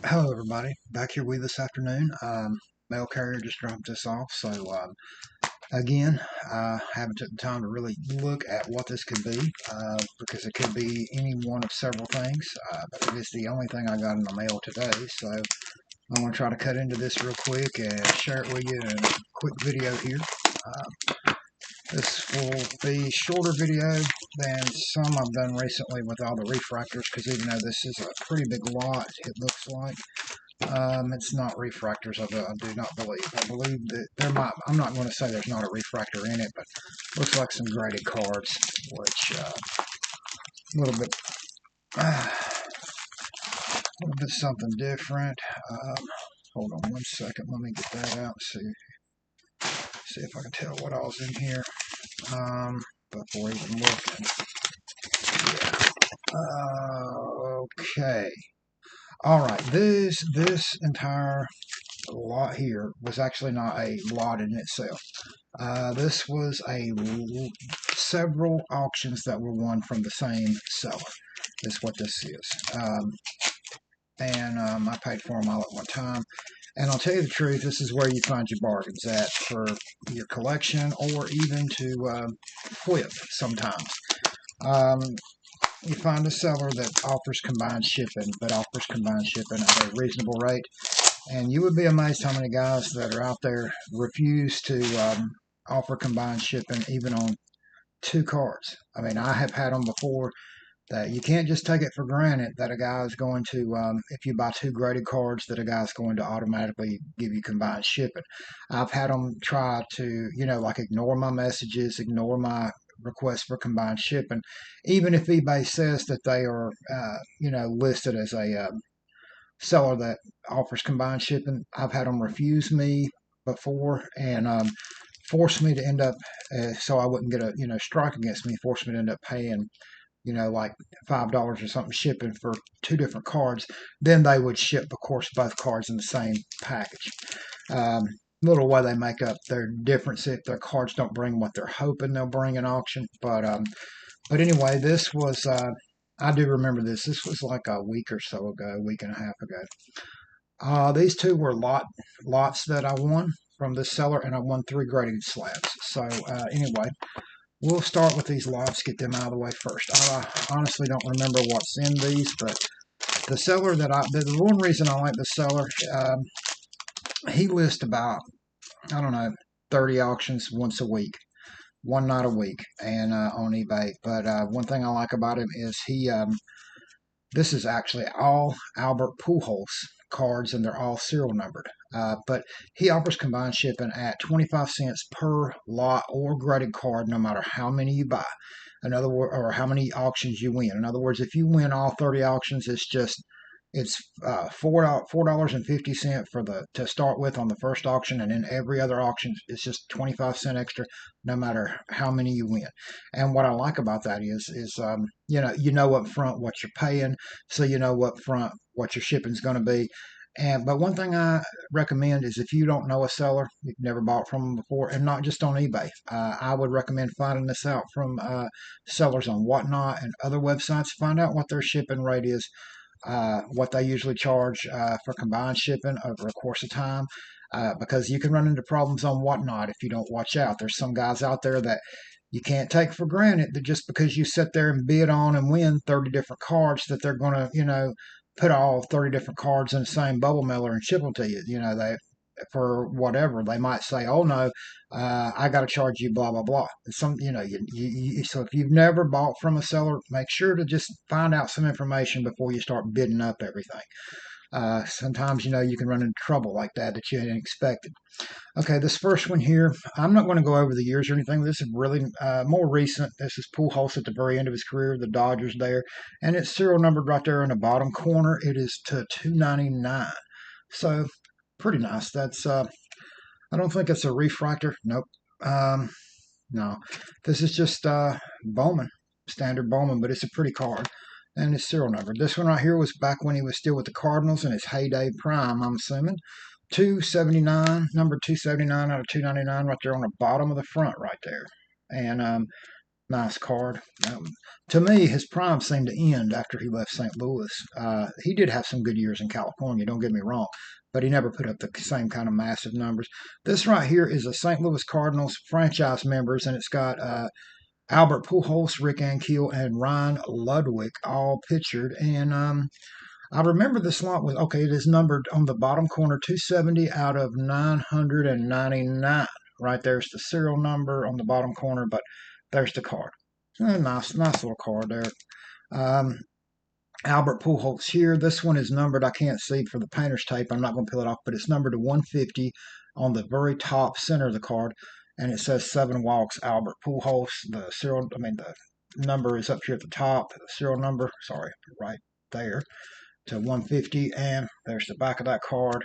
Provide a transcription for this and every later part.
Hello, everybody. Back here with this afternoon. Mail carrier just dropped this off. So, again, I haven't took the time to really look at what this could be because it could be any one of several things. But it is the only thing I got in the mail today. So, I'm going to try to cut into this real quick and share it with you in a quick video here. This will be a shorter video than some I've done recently with all the refractors because even though this is a pretty big lot, it looks like. It's not refractors, I do not believe. I believe that there might, I'm not going to say there's not a refractor in it, but looks like some graded cards, which a little bit, something different. Hold on one second, let me get that out and see if I can tell what all's in here before even looking. Okay. All right, this entire lot here was actually not a lot in itself. This was several auctions that were won from the same seller. Is what this is. I paid for them all at one time. And I'll tell you the truth, this is where you find your bargains at for your collection or even to flip sometimes. You find a seller that offers combined shipping, at a reasonable rate. And you would be amazed how many guys that are out there refuse to offer combined shipping even on two cards. I mean, I have had them before that you can't just take it for granted that a guy is going to, if you buy two graded cards, that a guy's going to automatically give you combined shipping. I've had them try to, like ignore my messages, ignore my request for combined shipping, even if eBay says that they are, listed as a seller that offers combined shipping. I've had them refuse me before and force me to end up, so I wouldn't get a strike against me, force me to end up paying like $5 or something shipping for two different cards. Then they would ship, of course, both cards in the same package. Little way they make up their difference if their cards don't bring what they're hoping they'll bring in auction. But anyway, this was. I do remember this. This was like a week or so ago, a week and a half ago. These two were lots that I won from this seller, and I won three graded slabs. So anyway, we'll start with these lots, get them out of the way first. I honestly don't remember what's in these, but the seller the one reason I like the seller, he lists about, I don't know, 30 auctions once a week, one night a week, and on eBay. But one thing I like about him is this is actually all Albert Pujols cards, and they're all serial numbered. But he offers combined shipping at 25 cents per lot or graded card, no matter how many you buy. In other words, or how many auctions you win. In other words, if you win all 30 auctions, it's $4.50 for to start with on the first auction, and then every other auction it's just 25 cents extra, no matter how many you win. And what I like about that is you know up front what you're paying, so you know up front what your shipping's going to be. But one thing I recommend is if you don't know a seller, you've never bought from them before, and not just on eBay, I would recommend finding this out from sellers on Whatnot and other websites. Find out what their shipping rate is, what they usually charge for combined shipping over a course of time, because you can run into problems on Whatnot if you don't watch out. There's some guys out there that you can't take for granted that just because you sit there and bid on and win 30 different cards that they're going to, put all 30 different cards in the same bubble mailer and ship them to you. They for whatever they might say, oh no, I got to charge you blah blah blah. So if you've never bought from a seller, make sure to just find out some information before you start bidding up everything. Sometimes you can run into trouble like that you hadn't expected. Okay, this first one here, I'm not going to go over the years or anything. This is really more recent. This is Pujols at the very end of his career, the Dodgers there, and it's serial numbered right there in the bottom corner. It is to 299. So pretty nice. That's I don't think it's a refractor. Nope. No, this is just Bowman, standard Bowman, but it's a pretty card. And it's serial number. This one right here was back when he was still with the Cardinals in his heyday prime, I'm assuming. 279, number 279 out of 299 right there on the bottom of the front right there. And Nice card. To me, his prime seemed to end after he left St. Louis. He did have some good years in California, don't get me wrong, but he never put up the same kind of massive numbers. This right here is a St. Louis Cardinals franchise members, and it's got Albert Pujols, Rick Ankiel, and Ryan Ludwig all pictured. And I remember this lot was okay. It is numbered on the bottom corner, 270 out of 999. Right there's the serial number on the bottom corner, but there's the card. Nice little card there. Um, Albert Pujols here. This one is numbered. I can't see for the painter's tape. I'm not going to peel it off, but it's numbered to 150 on the very top center of the card, and it says 7 walks. Albert Pujols. The serial. I mean the number is up here at the top. The serial number. Sorry, right there to 150, and there's the back of that card.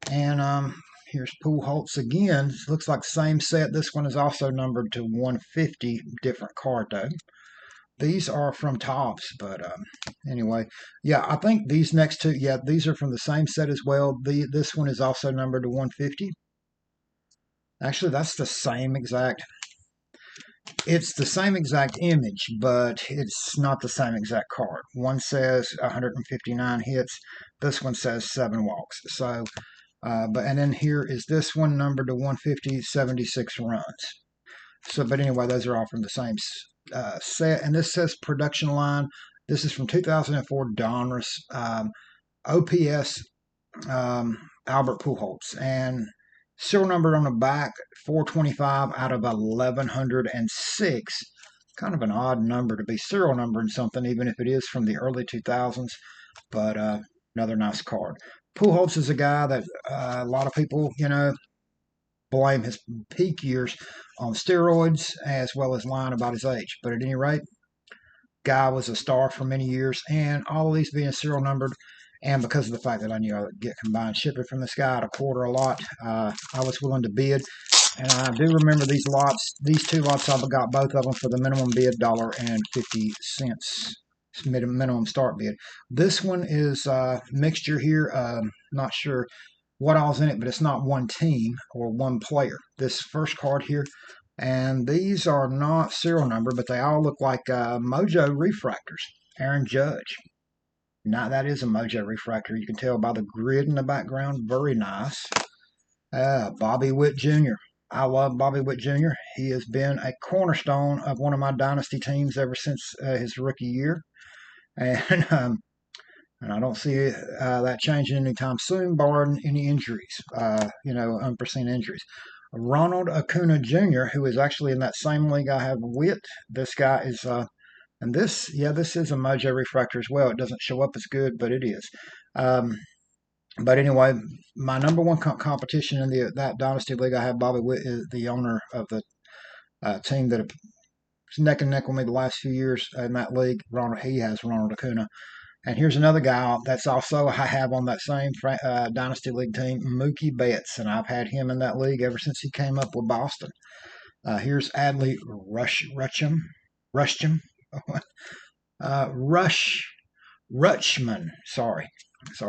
And here's Pujols again. Looks like the same set. This one is also numbered to 150. Different card though. These are from Topps, but anyway, yeah, I think these next two, yeah, these are from the same set as well. This one is also numbered to 150. Actually, that's the same exact. It's the same exact image, but it's not the same exact card. One says 159 hits. This one says 7 walks. So, and then here is this one numbered to 150, 76 runs. So, but anyway, those are all from the same set. And this says production line. This is from 2004 Donruss OPS Albert Pujols. And serial number on the back, 425 out of 1106. Kind of an odd number to be serial numbering something, even if it is from the early 2000s. But another nice card. Pujols is a guy that a lot of people, blame his peak years on steroids as well as lying about his age. But at any rate, guy was a star for many years, and all of these being serial numbered, and because of the fact that I knew I would get combined shipping from this guy at a quarter a lot, I was willing to bid. And I do remember these lots, these 2 lots, I got both of them for the minimum bid, $1.50, minimum start bid. This one is mixture here, not sure what all's in it, but it's not one team or one player. This first card here, and these are not serial number, but they all look like Mojo refractors. Aaron Judge. Now that is a Mojo refractor. You can tell by the grid in the background. Very nice. Bobby Witt Jr. I love Bobby Witt Jr. He has been a cornerstone of one of my dynasty teams ever since his rookie year, and I don't see that changing anytime soon, barring any injuries, unforeseen injuries. Ronald Acuna Jr., who is actually in that same league I have Witt. This guy is, and this is a Mojo refractor as well. It doesn't show up as good, but it is. But anyway, my number one competition in that dynasty league I have Bobby Witt is the owner of the team that is neck and neck with me the last few years in that league. He has Ronald Acuna. And here's another guy that's also I have on that same Dynasty League team, Mookie Betts, and I've had him in that league ever since he came up with Boston. Here's Adley Rutschman, Sorry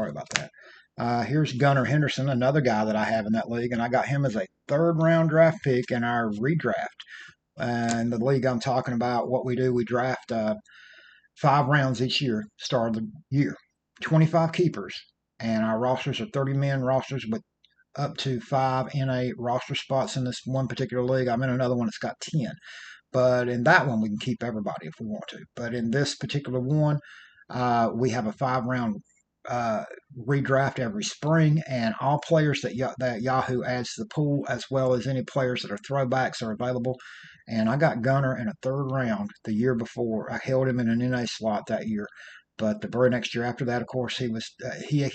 about that. Here's Gunnar Henderson, another guy that I have in that league, and I got him as a 3rd round draft pick in our redraft. And the league I'm talking about, what we do, we draft 5 rounds each year, start of the year, 25 keepers, and our rosters are 30-man rosters with up to 5 NA roster spots in this one particular league. I'm in another one that's got 10, but in that one we can keep everybody if we want to. But in this particular one, we have a 5-round redraft every spring, and all players that Yahoo adds to the pool, as well as any players that are throwbacks, are available. And I got Gunnar in a 3rd round the year before. I held him in an NA slot that year, but the very next year after that, of course, he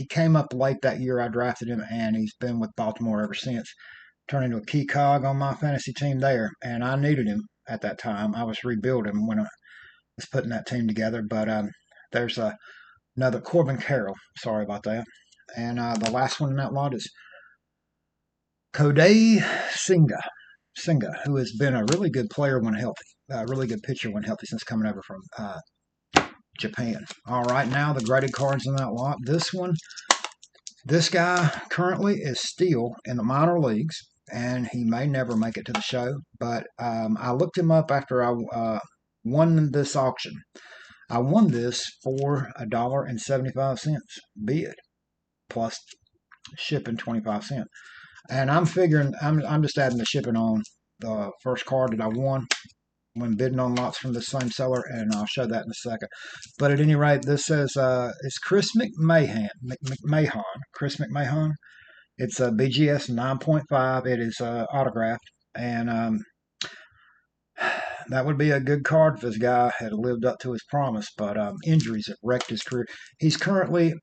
came up late that year. I drafted him, and he's been with Baltimore ever since. Turned into a key cog on my fantasy team there, and I needed him at that time. I was rebuilding when I was putting that team together. But there's another Corbin Carroll. Sorry about that. And the last one in that lot is Kodai Senga, who has been a really good player when healthy, a really good pitcher when healthy since coming over from Japan. All right, now the graded cards in that lot. This guy currently is still in the minor leagues. and he may never make it to the show. But I looked him up after I won this auction. I won this for $1.75 bid plus shipping 25 cents. And I'm figuring I'm just adding the shipping on the first card that I won when bidding on lots from the same seller, and I'll show that in a second. But at any rate, this says it's Chris McMahon. Chris McMahon. It's a BGS 9.5. It is autographed, and that would be a good card if this guy had lived up to his promise. But injuries have wrecked his career. He's currently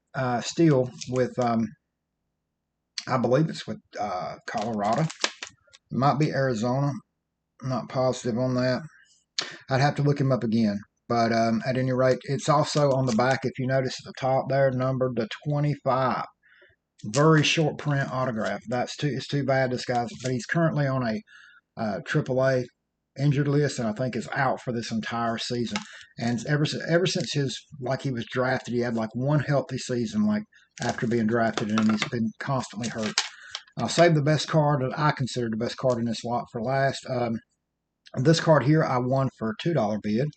still with, I believe it's with Colorado. It might be Arizona. I'm not positive on that. I'd have to look him up again. But at any rate, it's also on the back, if you notice at the top there, numbered to 25. Very short print autograph. It's too bad this guy's, but he's currently on a AAA injured list, and I think is out for this entire season. And ever since he was drafted, he had like one healthy season, like after being drafted, and he's been constantly hurt. I'll save the best card that I consider the best card in this lot for last. This card here I won for a $2 bid,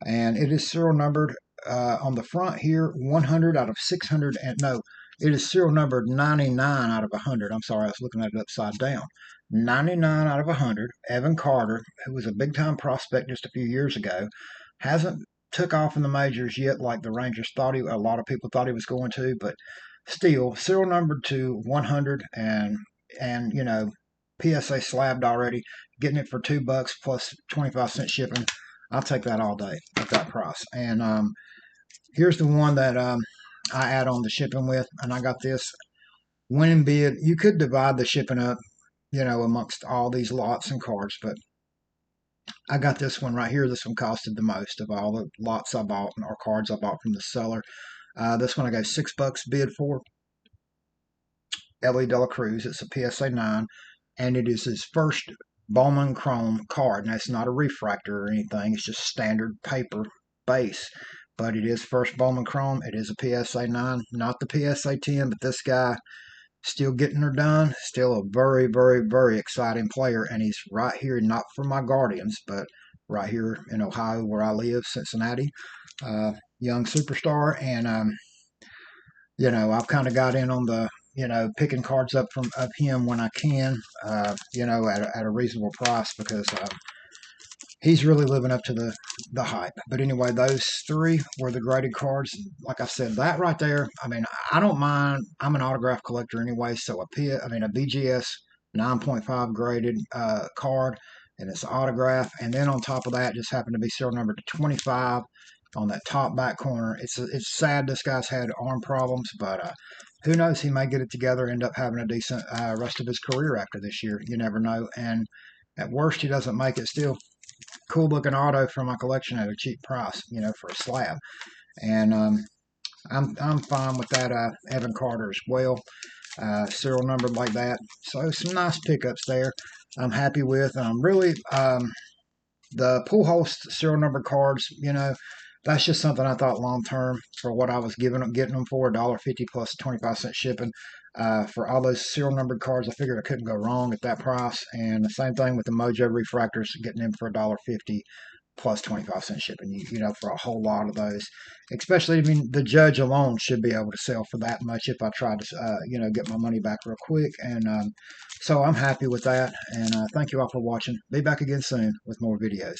and it is serial numbered on the front here, 100 out of 600, and no, it is serial numbered 99 out of 100. I'm sorry, I was looking at it upside down. 99 out of 100. Evan Carter, who was a big-time prospect just a few years ago, hasn't took off in the majors yet like the Rangers thought a lot of people thought he was going to, but still, serial numbered to 100, and PSA slabbed already, getting it for $2 plus 25 cent shipping. I'll take that all day at that price. And here's the one that I add on the shipping with, and I got this winning bid. You could divide the shipping up, amongst all these lots and cards, but I got this one right here. This one costed the most of all the lots I bought or cards I bought from the seller. This one I got $6 bid for. Elly It's a PSA 9, and it is his first Bowman Chrome card. Now, it's not a refractor or anything. It's just standard paper base, but it is first Bowman Chrome. It is a PSA 9, not the PSA 10, but this guy still getting her done. Still a very, very, very exciting player, and he's right here, not for my Guardians, but right here in Ohio where I live, Cincinnati. Young superstar, and I've kind of got in on the picking cards up of him when I can, at a reasonable price, because he's really living up to the hype. But anyway, those three were the graded cards. Like I said, that right there, I mean, I don't mind. I'm an autograph collector anyway, so a BGS 9.5 graded card, and it's autograph. And then on top of that, just happened to be serial number to 25 on that top back corner. It's sad this guy's had arm problems, but who knows? He may get it together, end up having a decent rest of his career after this year. You never know. And at worst, he doesn't make it. Still, cool looking auto for my collection at a cheap price, for a slab. And I'm fine with that. Evan Carter as well, serial numbered like that. So some nice pickups there. I'm happy with. Really, the Pujols serial numbered cards, that's just something I thought long term for what I was getting them for, $1.50 plus 25 cent shipping. For all those serial numbered cards, I figured I couldn't go wrong at that price. And the same thing with the Mojo refractors, getting them for $1.50 plus 25 cent shipping. For a whole lot of those, especially, the Judge alone should be able to sell for that much if I tried to, get my money back real quick. And so I'm happy with that. And thank you all for watching. Be back again soon with more videos.